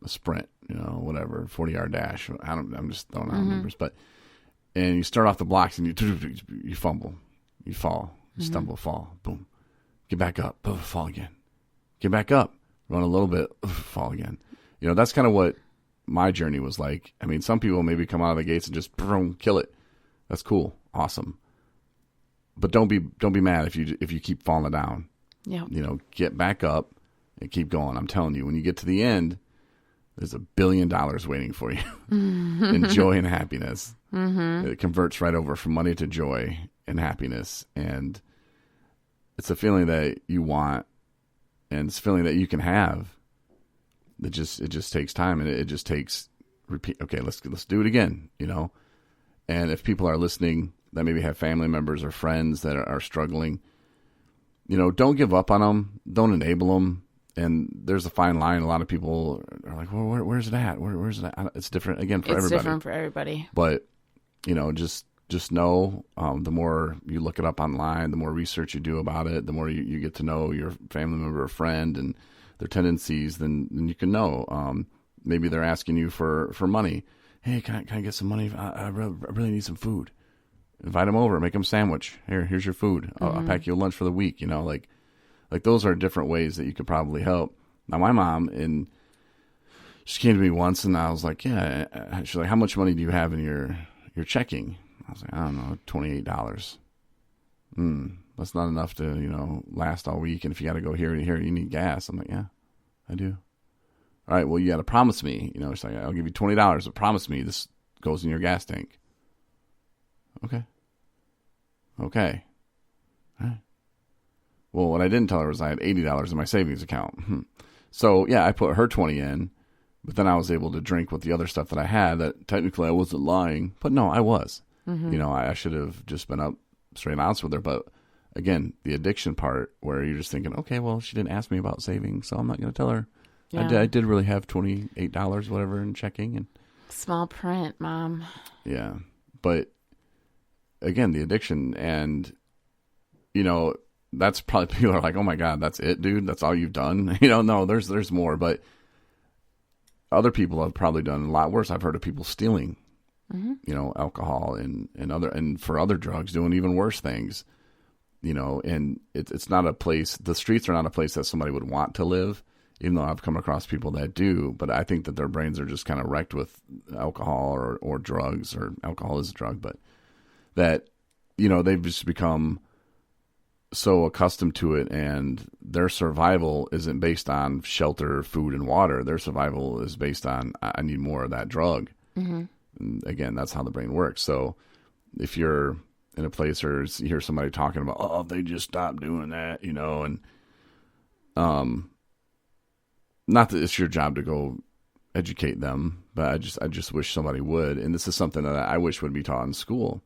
a sprint, whatever, 40-yard dash. I'm just throwing out numbers, and you start off the blocks and you fumble, you fall, you stumble, fall, boom, get back up, fall again, get back up, run a little bit, fall again. That's kind of what my journey was like. I mean, some people maybe come out of the gates and just boom, kill it. That's cool, awesome. But don't be mad if you keep falling down. Yeah. Get back up and keep going. I'm telling you, when you get to the end, there's $1 billion waiting for you. And joy and happiness. Mm-hmm. It converts right over from money to joy and happiness. And it's a feeling that you want, and it's a feeling that you can have. It just takes time, and it just takes repeat. Okay, let's do it again, And if people are listening that maybe have family members or friends that are struggling, don't give up on them. Don't enable them. And there's a fine line. A lot of people are like, well, where's it at? Where's it at? It's different, again, for everybody. It's different for everybody. But, just know, the more you look it up online, the more research you do about it, the more you get to know your family member or friend and their tendencies, then you can know. Maybe they're asking you for money. Hey, can I get some money? I really need some food. Invite them over, make them a sandwich. Here's your food. I'll pack you a lunch for the week. Like those are different ways that you could probably help. Now, my mom, she came to me once, and I was like, yeah. She's like, how much money do you have in your checking? I was like, I don't know, $28. That's not enough to, last all week. And if you got to go here to here, you need gas. I'm like, yeah, I do. All right, well, you got to promise me. She's like, I'll give you $20, but promise me this goes in your gas tank. Okay. All right. Well, what I didn't tell her was I had $80 in my savings account. So, yeah, I put her 20 in, but then I was able to drink with the other stuff that I had that technically I wasn't lying. But no, I was. Mm-hmm. I should have just been up straight honest with her. But, again, the addiction part where you're just thinking, okay, well, she didn't ask me about saving, so I'm not going to tell her. Yeah. I did really have $28, whatever, in checking. And small print, Mom. Yeah. But, again, the addiction and, that's probably people are like, oh my God, that's it, dude. That's all you've done. No, there's more, but other people have probably done a lot worse. I've heard of people stealing, alcohol and for other drugs, doing even worse things, and it's not a place, the streets are not a place that somebody would want to live, even though I've come across people that do, but I think that their brains are just kind of wrecked with alcohol or drugs, or alcohol is a drug, but that, they've just become so accustomed to it, and their survival isn't based on shelter, food, and water. Their survival is based on, I need more of that drug. Mm-hmm. And again, that's how the brain works. So if you're in a place or you hear somebody talking about, oh, they just stopped doing that, and not that it's your job to go educate them, but I just wish somebody would. And this is something that I wish would be taught in school.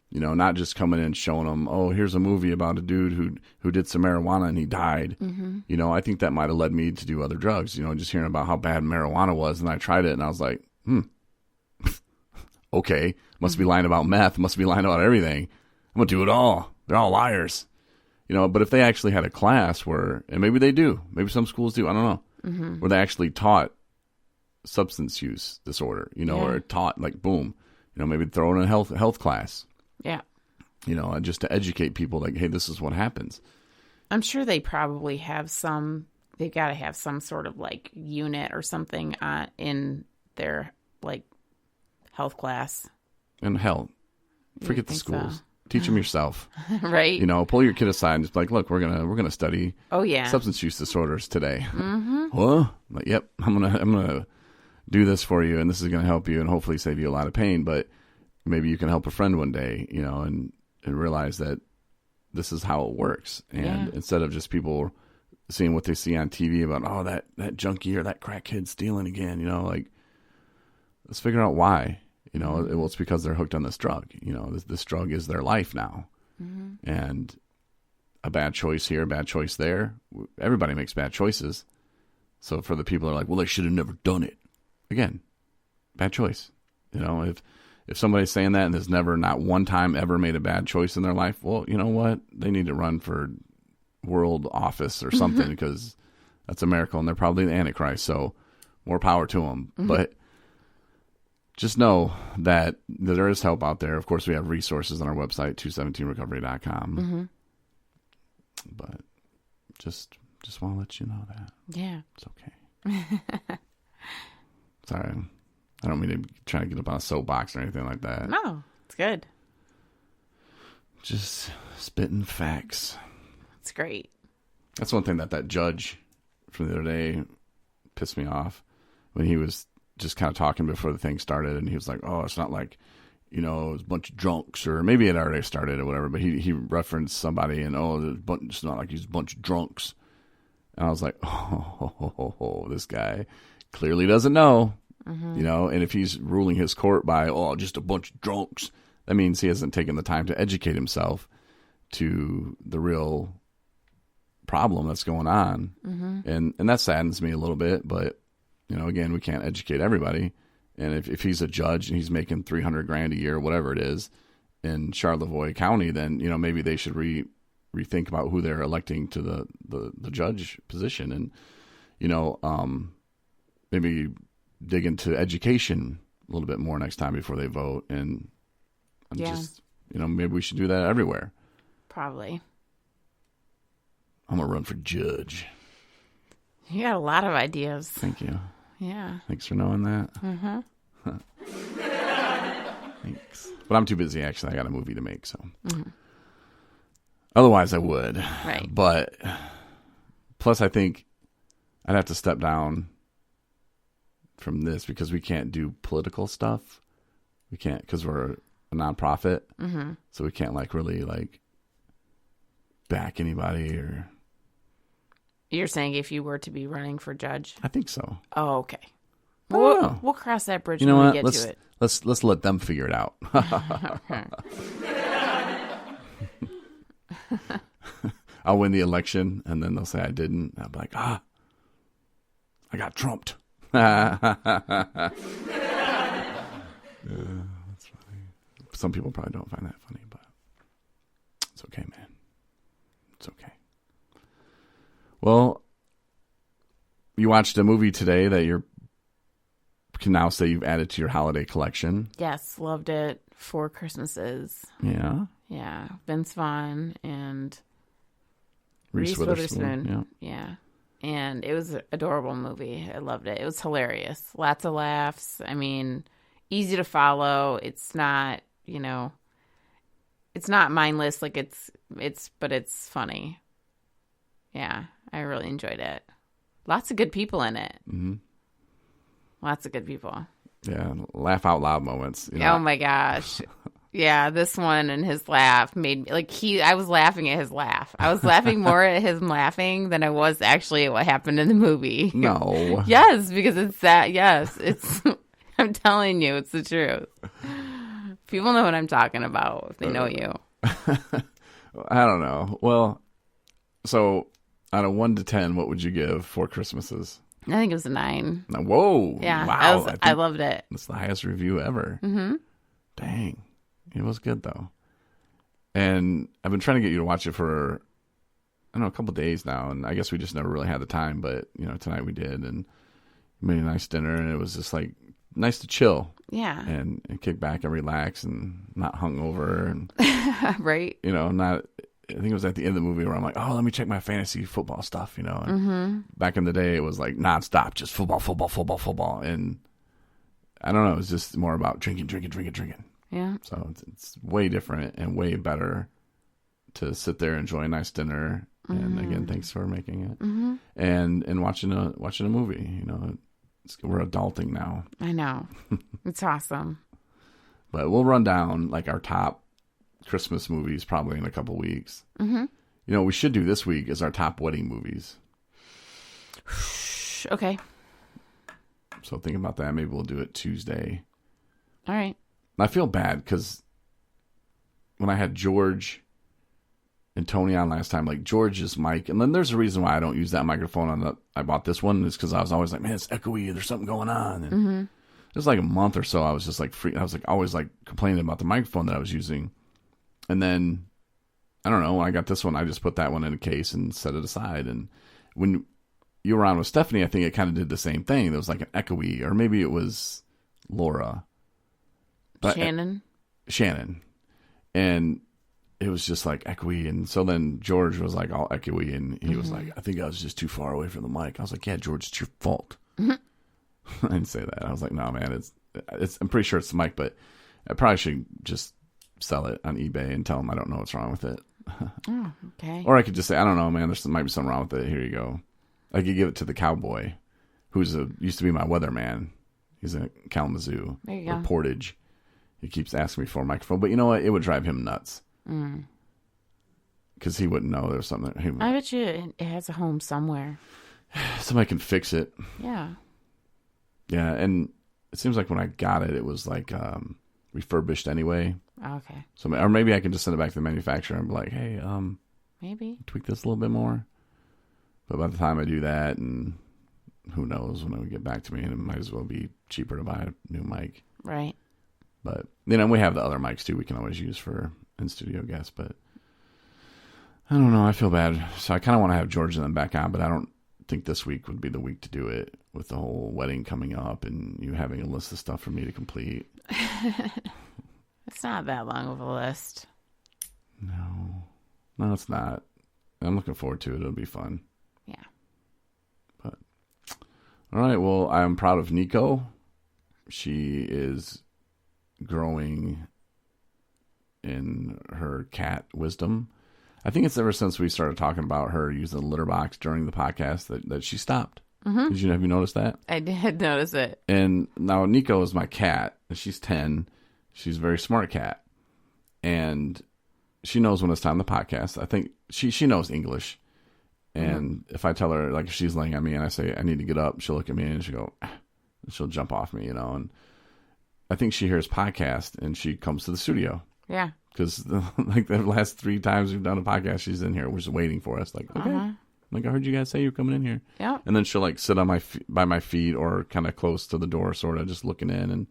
Not just coming in showing them, oh, here's a movie about a dude who did some marijuana and he died. Mm-hmm. I think that might have led me to do other drugs, just hearing about how bad marijuana was. And I tried it and I was like, okay, must be lying about meth, must be lying about everything. I'm going to do it all. They're all liars. But if they actually had a class where, and maybe they do, maybe some schools do, I don't know, mm-hmm. where they actually taught substance use disorder, or taught like, boom, maybe throw in a health class. Yeah. Just to educate people like, hey, this is what happens. I'm sure they probably have they've got to have some sort of like unit or something in their like health class. And hell, forget the schools. So. Teach them yourself. Right. Pull your kid aside and just be like, look, we're gonna study substance use disorders today. Mm-hmm. Well, like, yep, I'm gonna do this for you, and this is gonna help you and hopefully save you a lot of pain, but maybe you can help a friend one day, and realize that this is how it works. And instead of just people seeing what they see on TV about, oh, that junkie or that crack kid stealing again, like, let's figure out why. Well, it's because they're hooked on this drug. This drug is their life now. Mm-hmm. And a bad choice here, a bad choice there. Everybody makes bad choices. So for the people who are like, well, they should have never done it. Again, bad choice. If somebody's saying that and has never, not one time ever made a bad choice in their life, well, you know what? They need to run for world office or something because that's a miracle and they're probably the Antichrist. So more power to them. But just know that there is help out there. Of course, we have resources on our website, 217recovery.com. But just want to let you know that. Yeah. It's okay. Sorry. I don't mean to try to get up on a soapbox or anything like that. No, it's good. Just spitting facts. It's great. That's one thing that judge from the other day pissed me off when he was just kind of talking before the thing started, and he was like, "Oh, it's not like, it was a bunch of drunks," or maybe it already started or whatever. But he referenced somebody, and it's not like he's a bunch of drunks. And I was like, oh, this guy clearly doesn't know, And if he's ruling his court by just a bunch of drunks, that means he hasn't taken the time to educate himself to the real problem that's going on, and that saddens me a little bit. But again, we can't educate everybody. And if he's a judge and he's making $300,000 a year, whatever it is, in Charlevoix County, then maybe they should rethink about who they're electing to the judge position, and maybe dig into education a little bit more next time before they vote. And just maybe we should do that everywhere. Probably. I'm gonna run for judge. You got a lot of ideas. Thank you. Yeah. Thanks for knowing that. Thanks. But I'm too busy, actually. I got a movie to make, so. Otherwise, I would. Right. But plus, I think I'd have to step down from this because we can't do political stuff. We can't, because we're a nonprofit. So we can't really back anybody or. You're saying if you were to be running for judge? I think so. Oh, okay. We'll cross that bridge when we get to it. Let's let them figure it out. I'll win the election, and then they'll say I didn't. I'll be like, I got trumped. That's funny. Some people probably don't find that funny, but it's okay, man. It's okay. Well, you watched a movie today that you can now say you've added to your holiday collection. Yes, loved it. 4 Christmases. Yeah. Yeah, Vince Vaughn and Reese Witherspoon. Yeah. And it was an adorable movie. I loved it. It was hilarious. Lots of laughs. I mean, easy to follow. It's not, it's not mindless. But it's funny. Yeah, I really enjoyed it. Lots of good people in it. Lots of good people. Yeah, laugh out loud moments. Oh my gosh. Yeah, this one and his laugh made me I was laughing at his laugh. I was laughing more at him laughing than I was actually at what happened in the movie. No. Yes, because it's that. Yes, it's. I'm telling you, it's the truth. People know what I'm talking about if they know you. I don't know. Well, so out of 1 to 10, what would you give 4 Christmases? I think it was a 9. Whoa! Yeah, wow! I loved it. That's the highest review ever. Dang, it was good though. And I've been trying to get you to watch it for a couple of days now, and I guess we just never really had the time. But tonight we did, and made a nice dinner, and it was just nice to chill. Yeah. And kick back and relax and not hungover and right. Not. I think it was at the end of the movie where I'm like, oh, let me check my fantasy football stuff, And back in the day, it was nonstop, just football. And I don't know, it was just more about drinking. Yeah. So it's way different and way better to sit there, enjoy a nice dinner. And again, thanks for making it. And watching a movie, we're adulting now. I know. It's awesome. But we'll run down our top Christmas movies probably in a couple weeks. What we should do this week is our top wedding movies. Okay. So think about that. Maybe we'll do it Tuesday. All right. I feel bad because when I had George and Tony on last time, George's mic, and then there's a reason why I don't use that microphone I bought this one, is because I was always like, man, it's echoey. There's something going on. And it was a month or so. I was just I was always complaining about the microphone that I was using. And then, I don't know, when I got this one, I just put that one in a case and set it aside. And when you were on with Stephanie, I think it kind of did the same thing. There was like an echoey, or maybe it was Laura. But Shannon. And it was just like echoey. And so then George was like all echoey, and he was like, I think I was just too far away from the mic. I was like, yeah, George, it's your fault. I didn't say that. I was like, no, man, it's. I'm pretty sure it's the mic, but I probably should just sell it on eBay and tell him I don't know what's wrong with it. Oh, okay. Or I could just say, I don't know, man, might be something wrong with it. Here you go. I could give it to the cowboy, who's used to be my weatherman. He's in Kalamazoo or Portage. He keeps asking me for a microphone, but you know what? It would drive him nuts. Because he wouldn't know there was something. I bet you it has a home somewhere. Somebody can fix it. Yeah. Yeah, and it seems like when I got it, it was like refurbished anyway. Okay. So, or maybe I can just send it back to the manufacturer and be like, hey, maybe tweak this a little bit more. But by the time I do that, and who knows when it would get back to me, and it might as well be cheaper to buy a new mic. Right. But, you know, we have the other mics too we can always use for in-studio guests, but I don't know. I feel bad. So I kind of want to have George and them back on, but I don't think this week would be the week to do it with the whole wedding coming up and you having a list of stuff for me to complete. It's not that long of a list. No, it's not. I'm looking forward to it. It'll be fun. Yeah. But all right. Well, I'm proud of Nico. She is growing in her cat wisdom. I think it's ever since we started talking about her using the litter box during the podcast that she stopped. Mm-hmm. Have you noticed that? I did notice it. And now Nico is my cat. And she's 10. She's a very smart cat. And she knows when it's time to podcast. I think she knows English. And if I tell her, like, if she's laying on me and I say, I need to get up, she'll look at me and she'll go, and she'll jump off me, you know. And I think she hears podcast and she comes to the studio. Yeah. Because like the last 3 times we've done a podcast, she's in here, just waiting for us. Like, okay, like I heard you guys say you're coming in here. Yeah. And then she'll like sit on by my feet or kind of close to the door, sort of just looking in, and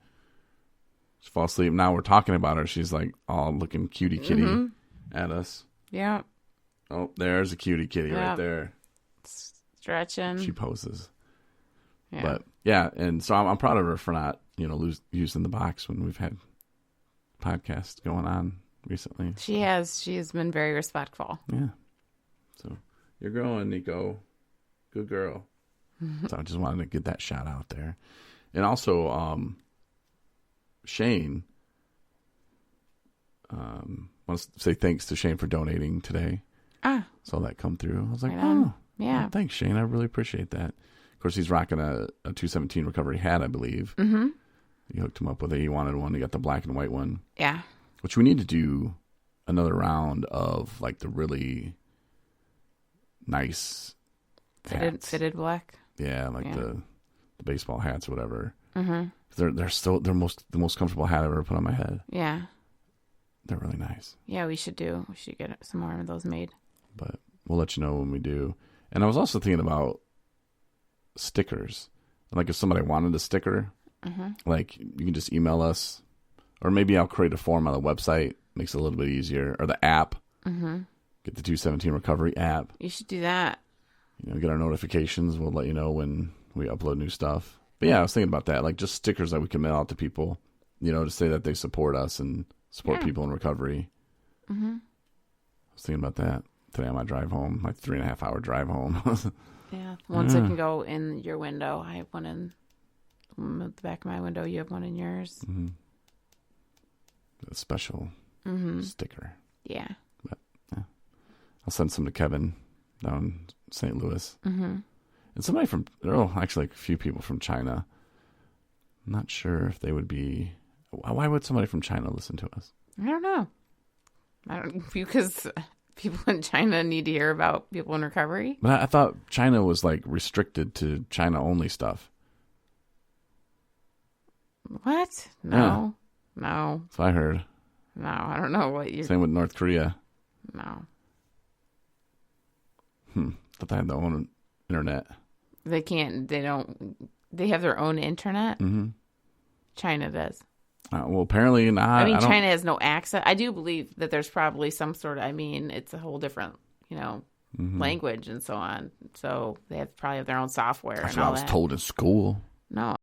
just fall asleep. Now we're talking about her. She's like all looking cutie kitty at us. Yeah. Oh, there's a cutie kitty right there. Stretching. She poses. Yeah. But yeah, and so I'm proud of her for not using the box when we've had podcasts going on recently. She has been very respectful. Yeah. So you're growing, Nico. Good girl. So I just wanted to get that shout out there. And also, Shane, wants to say thanks to Shane for donating today. Saw that come through. I was like, yeah. Well, thanks, Shane. I really appreciate that. Of course, he's rocking a 217 recovery hat, I believe. Mm-hmm. You hooked him up with it. He wanted one. He got the black and white one. Yeah. Which we need to do another round of like the really nice fitted black. Yeah, like the baseball hats or whatever. Mm-hmm. They're the most comfortable hat I've ever put on my head. Yeah. They're really nice. Yeah, we should get some more of those made. But we'll let you know when we do. And I was also thinking about stickers. Like if somebody wanted a sticker, like you can just email us, or maybe I'll create a form on the website. Makes it a little bit easier. Or the app. Mm-hmm. Get the 217 Recovery app. You should do that. Get our notifications. We'll let you know when we upload new stuff. But yeah, I was thinking about that. Like just stickers that we can mail out to people, to say that they support us and support people in recovery. Mm-hmm. I was thinking about that today on my drive home, my 3.5 hour drive home. Yeah. Once I can go in your window. I have one in the back of my window. You have one in yours. Mm-hmm. A special sticker. Yeah. But, yeah. I'll send some to Kevin down in St. Louis. Mm-hmm. And somebody actually a few people from China. I'm not sure if they would be. Why would somebody from China listen to us? I don't know. Because people in China need to hear about people in recovery. But I thought China was like restricted to China only stuff. What? No. That's what I heard. No, I don't know what you. Same with North Korea. No. Thought they had their own internet. They can't. They don't. They have their own internet. Mm-hmm. China does. Well, apparently not. I mean, China has no access. I do believe that there's probably some sort of. I mean, it's a whole different, language and so on. So they have probably have their own software That's and what I all was that. told in school. No,